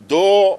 2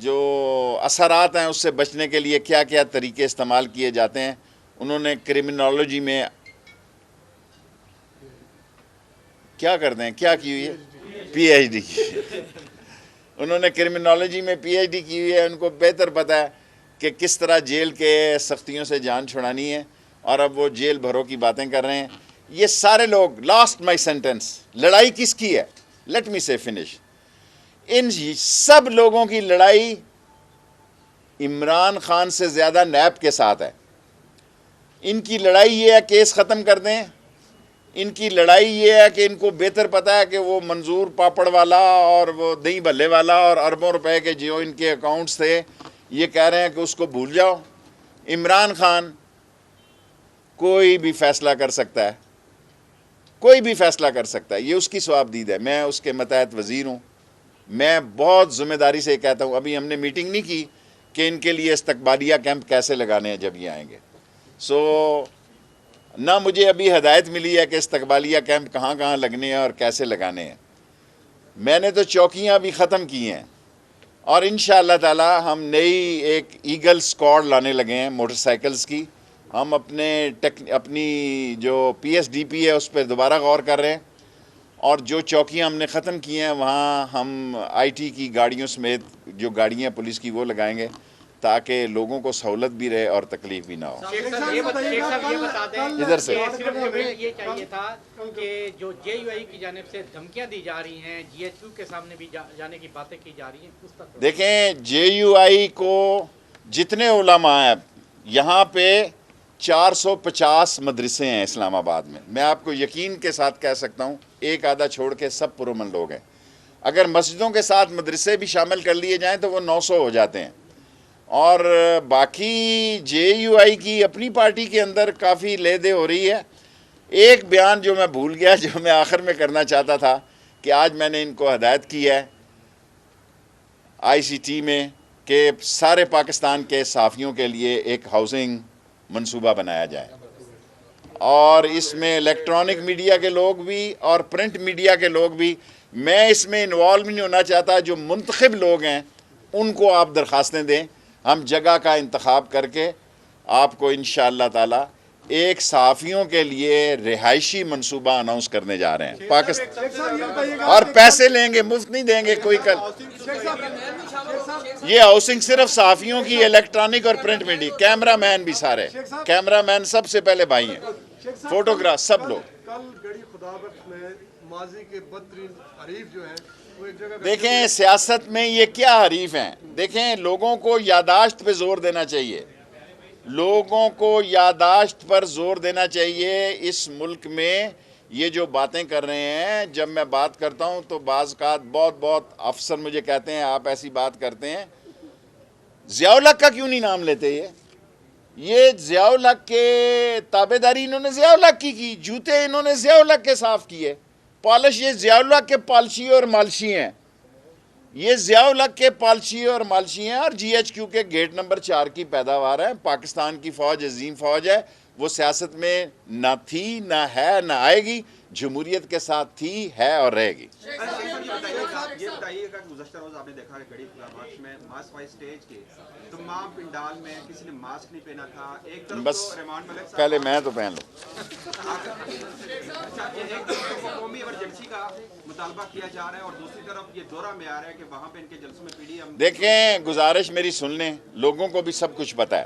جو اثرات ہیں اس سے بچنے کے لیے کیا کیا طریقے استعمال کیے جاتے ہیں. انہوں نے کرمنالوجی میں کیا کرتے ہیں, کیا کی ہوئی ہے, پی ایچ ڈی کی. انہوں نے کرمنالوجی میں پی ایچ ڈی کی ہوئی ہے. ان کو بہتر پتہ ہے کہ کس طرح جیل کے سختیوں سے جان چھڑانی ہے, اور اب وہ جیل بھروں کی باتیں کر رہے ہیں. یہ سارے لوگ, لاسٹ مائی سینٹنس, لڑائی کس کی ہے, لیٹ می سے فنش. ان سب لوگوں کی لڑائی عمران خان سے زیادہ نیب کے ساتھ ہے. ان کی لڑائی یہ ہے کیس ختم کر دیں. ان کی لڑائی یہ ہے کہ ان کو بہتر پتہ ہے کہ وہ منظور پاپڑ والا اور وہ دہی بھلے والا اور اربوں روپے کے جو ان کے اکاؤنٹس تھے, یہ کہہ رہے ہیں کہ اس کو بھول جاؤ. عمران خان کوئی بھی فیصلہ کر سکتا ہے, کوئی بھی فیصلہ کر سکتا ہے, یہ اس کی ثوابدید ہے. میں اس کے متحد وزیر ہوں. میں بہت ذمہ داری سے کہتا ہوں, ابھی ہم نے میٹنگ نہیں کی کہ ان کے لیے استقبالیہ کیمپ کیسے لگانے ہیں جب یہ آئیں گے. نہ مجھے ابھی ہدایت ملی ہے کہ استقبالیہ کیمپ کہاں کہاں لگنے ہیں اور کیسے لگانے ہیں. میں نے تو چوکیاں بھی ختم کی ہیں, اور انشاءاللہ تعالی ہم نئی ایک ایگل اسکواڈ لانے لگے ہیں موٹر سائیکلز کی. ہم اپنی جو پی ایس ڈی پی ہے اس پہ دوبارہ غور کر رہے ہیں, اور جو چوکیاں ہم نے ختم کی ہیں وہاں ہم آئی ٹی کی گاڑیوں سمیت جو گاڑیاں پولیس کی وہ لگائیں گے, تاکہ لوگوں کو سہولت بھی رہے اور تکلیف بھی نہ ہو. ادھر سے یہ چاہیے تھا کہ جو جے یو آئی کی جانب سے دھمکیاں دی جا رہی ہیں, جی ایچ کیو کے سامنے بھی جانے کی باتیں کی جا رہی ہیں, اس تک دیکھیں, جے یو آئی کو جتنے علماء ہیں یہاں پہ 450 مدرسے ہیں اسلام آباد میں. میں آپ کو یقین کے ساتھ کہہ سکتا ہوں, ایک آدھا چھوڑ کے سب پرامن لوگ ہیں. اگر مسجدوں کے ساتھ مدرسے بھی شامل کر لیے جائیں تو وہ 900 ہو جاتے ہیں. اور باقی جے یو آئی کی اپنی پارٹی کے اندر کافی لے دے ہو رہی ہے. ایک بیان جو میں بھول گیا, جو میں آخر میں کرنا چاہتا تھا, کہ آج میں نے ان کو ہدایت کی ہے آئی سی ٹی میں کہ سارے پاکستان کے صحافیوں کے لیے ایک ہاؤسنگ منصوبہ بنایا جائے, اور اس میں الیکٹرانک میڈیا کے لوگ بھی اور پرنٹ میڈیا کے لوگ بھی. میں اس میں انوالو نہیں ہونا چاہتا. جو منتخب لوگ ہیں ان کو آپ درخواستیں دیں, ہم جگہ کا انتخاب کر کے آپ کو انشاءاللہ تعالی ایک صحافیوں کے لیے رہائشی منصوبہ اناؤنس کرنے جا رہے ہیں پاکستان, اور پیسے لیں گے, مفت نہیں دیں گے کوئی. یہ ہاؤسنگ صرف صحافیوں کی, الیکٹرانک اور پرنٹ میڈیا, کیمرہ مین بھی سارے, کیمرہ مین سب سے پہلے بھائی ہیں, فوٹوگراف سب لوگ. دیکھیں سیاست میں یہ کیا حریف ہیں. دیکھیں لوگوں کو یادداشت پہ زور دینا چاہیے, لوگوں کو یادداشت پر زور دینا چاہیے. اس ملک میں یہ جو باتیں کر رہے ہیں, جب میں بات کرتا ہوں تو بعض اوقات بہت افسر مجھے کہتے ہیں آپ ایسی بات کرتے ہیں, ضیاء الحق کا کیوں نہیں نام لیتے. یہ ضیاء الحق کے تابع داری انہوں نے ضیاء الحق کی, جوتے انہوں نے ضیاء الحق کے صاف کیے, پالش یہ ضیاء الحق کے پالشی اور مالشی ہیں. یہ ضیاء الحق کے پالشی اور مالشی ہیں, اور جی ایچ کیو کے گیٹ نمبر 4 کی پیداوار ہے. پاکستان کی فوج عظیم فوج ہے, وہ سیاست میں نہ تھی, نہ ہے, نہ آئے گی. جمہوریت کے ساتھ تھی, ہے اور رہے گی. یہ بتائیے گا کہ گزشتہ روز آپ نے دیکھا کہ گڑی مارچ میں ماسک وائی سٹیج کے تمام پنڈال میں کسی نے ماسک نہیں پہنا تھا. ایک طرف بس تو رحمان ملک صاحب, پہلے میں تو پہن لوں. ایک طرف قومی ایمرجنسی کا مطالبہ کیا جا رہا ہے, اور دوسری طرف یہ دورہ میں آ رہا ہے کہ وہاں پہ ان کے جلسوں میں پی ڈی ایم. دیکھیں گزارش میری سن لیں, لوگوں کو بھی سب کچھ پتہ ہے.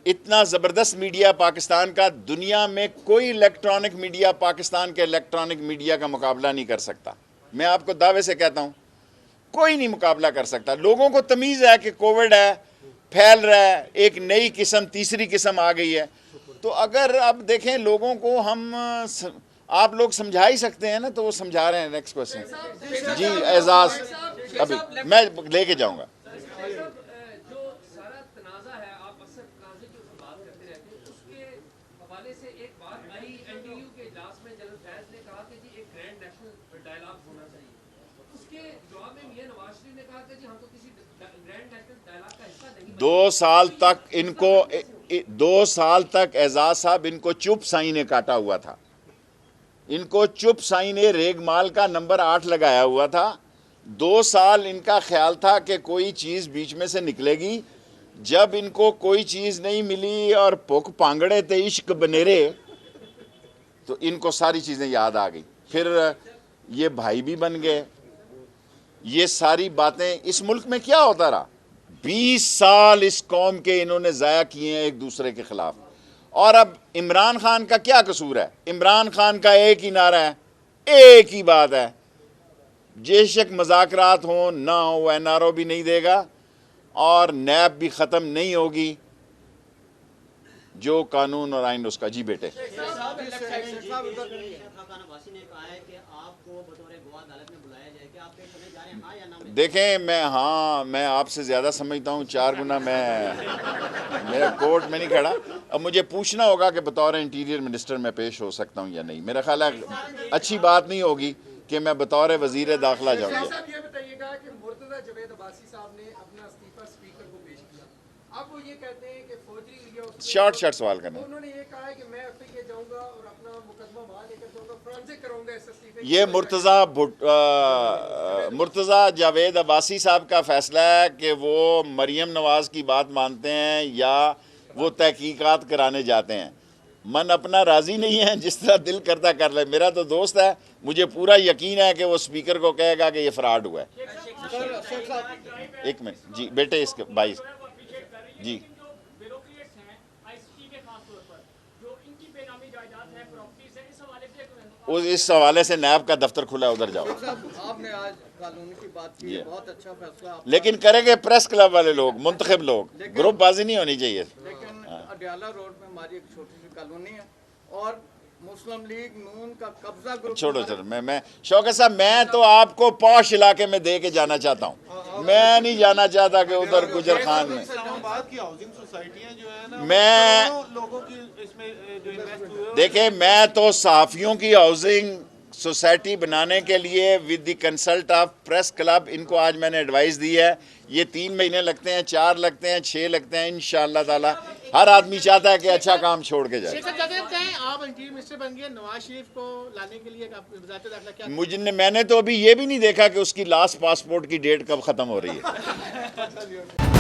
اتنا زبردست میڈیا پاکستان کا, دنیا میں کوئی الیکٹرانک میڈیا پاکستان کے الیکٹرانک میڈیا کا مقابلہ نہیں کر سکتا. میں آپ کو دعوے سے کہتا ہوں, کوئی نہیں مقابلہ کر سکتا. لوگوں کو تمیز ہے کہ کووڈ ہے, پھیل رہا ہے, ایک نئی قسم, تیسری قسم آ گئی ہے. تو اگر اب دیکھیں لوگوں کو ہم, آپ لوگ سمجھا ہی سکتے ہیں نا, تو وہ سمجھا رہے ہیں. نیکسٹ کوسچن جی اعزاز, ابھی میں لے کے جاؤں گا. دو سال تک اعزاز صاحب ان کو چپ سائی نے کاٹا ہوا تھا. ان کو چپ سائی نے ریگ مال کا نمبر 8 لگایا ہوا تھا, 2 سال ان کا خیال تھا کہ کوئی چیز بیچ میں سے نکلے گی. جب ان کو کوئی چیز نہیں ملی اور پک پانگڑے تے عشق بنیرے تو ان کو ساری چیزیں یاد آ گئی. پھر یہ بھائی بھی بن گئے. یہ ساری باتیں اس ملک میں کیا ہوتا رہا؟ 20 سال اس قوم کے انہوں نے ضائع کیے ہیں ایک دوسرے کے خلاف. اور اب عمران خان کا کیا قصور ہے؟ عمران خان کا ایک ہی نعرہ ہے, ایک ہی بات ہے, بے شک مذاکرات ہوں نہ ہوں وہ این آر او بھی نہیں دے گا اور نیب بھی ختم نہیں ہوگی, جو قانون اور آئین اس کا. جی بیٹے, دیکھیں میں آپ سے زیادہ سمجھتا ہوں 4 گنا. میرا کورٹ میں نہیں کھڑا. اب مجھے پوچھنا ہوگا کہ بطور انٹیریئر منسٹر میں پیش ہو سکتا ہوں یا نہیں. میرا خیال ہے اچھی بات نہیں ہوگی کہ میں بطور وزیر داخلہ جاؤں گا. صاحب یہ بتائیے گا کہ مرتضیٰ جاوید عباسی صاحب نے اپنا استعفیٰ اسپیکر کو پیش کیا. اب وہ یہ کہتے ہیں کہ فوجری لیا اس شارٹ سوال کرنا. انہوں نے یہ کہا ہے کہ میں ایف آئی اے جاؤں گا اور اپنا مقدمہ وہاں لے کر جاؤں گا, فرانسک کروں گا اس استعفے. یہ مرتضیٰ جاوید عباسی صاحب کا فیصلہ ہے کہ وہ مریم نواز کی بات مانتے ہیں یا وہ تحقیقات کرانے جاتے ہیں. من اپنا راضی نہیں ہے, جس طرح دل کرتا کر لے. میرا تو دوست ہے, مجھے پورا یقین ہے کہ وہ اسپیکر کو کہے گا کہ یہ فراڈ ہوا ہے. ایک منٹ جی بیٹے, اس کے 22 جی اس حوالے سے نیب کا دفتر کھلا ہے, ادھر جاؤ. آپ نے آج قانون کی بات کی, بہت اچھا فیصلہ. لیکن کریں گے پریس کلب والے لوگ, منتخب لوگ, گروپ بازی نہیں ہونی چاہیے. لیکن اڈیالہ روڈ میں ہماری ایک چھوٹی سی کالونی ہے اور مسلم لیگ نون کا قبضہ گروپ. چھوڑو میں شوکت صاحب, میں تو آپ کو پوش علاقے میں دے کے جانا چاہتا ہوں. میں نہیں جانا چاہتا کہ ادھر گجر خان میں. میں دیکھیں, میں تو صحافیوں کی ہاؤسنگ سوسائٹی بنانے کے لیے with the consult of press club, ان کو آج میں نے ایڈوائز دی ہے. یہ 3 مہینے لگتے ہیں, 4 لگتے ہیں, 6 لگتے ہیں, انشاءاللہ تعالی ہر آدمی چاہتا ہے کہ اچھا کام چھوڑ کے جائے. آپ انٹیریئر منسٹر بن گئے, نواز شریف کو لانے کے لیے وزارت داخلہ کیا؟ میں نے تو ابھی یہ بھی نہیں دیکھا کہ اس کی لاسٹ پاسپورٹ کی ڈیٹ کب ختم ہو رہی ہے.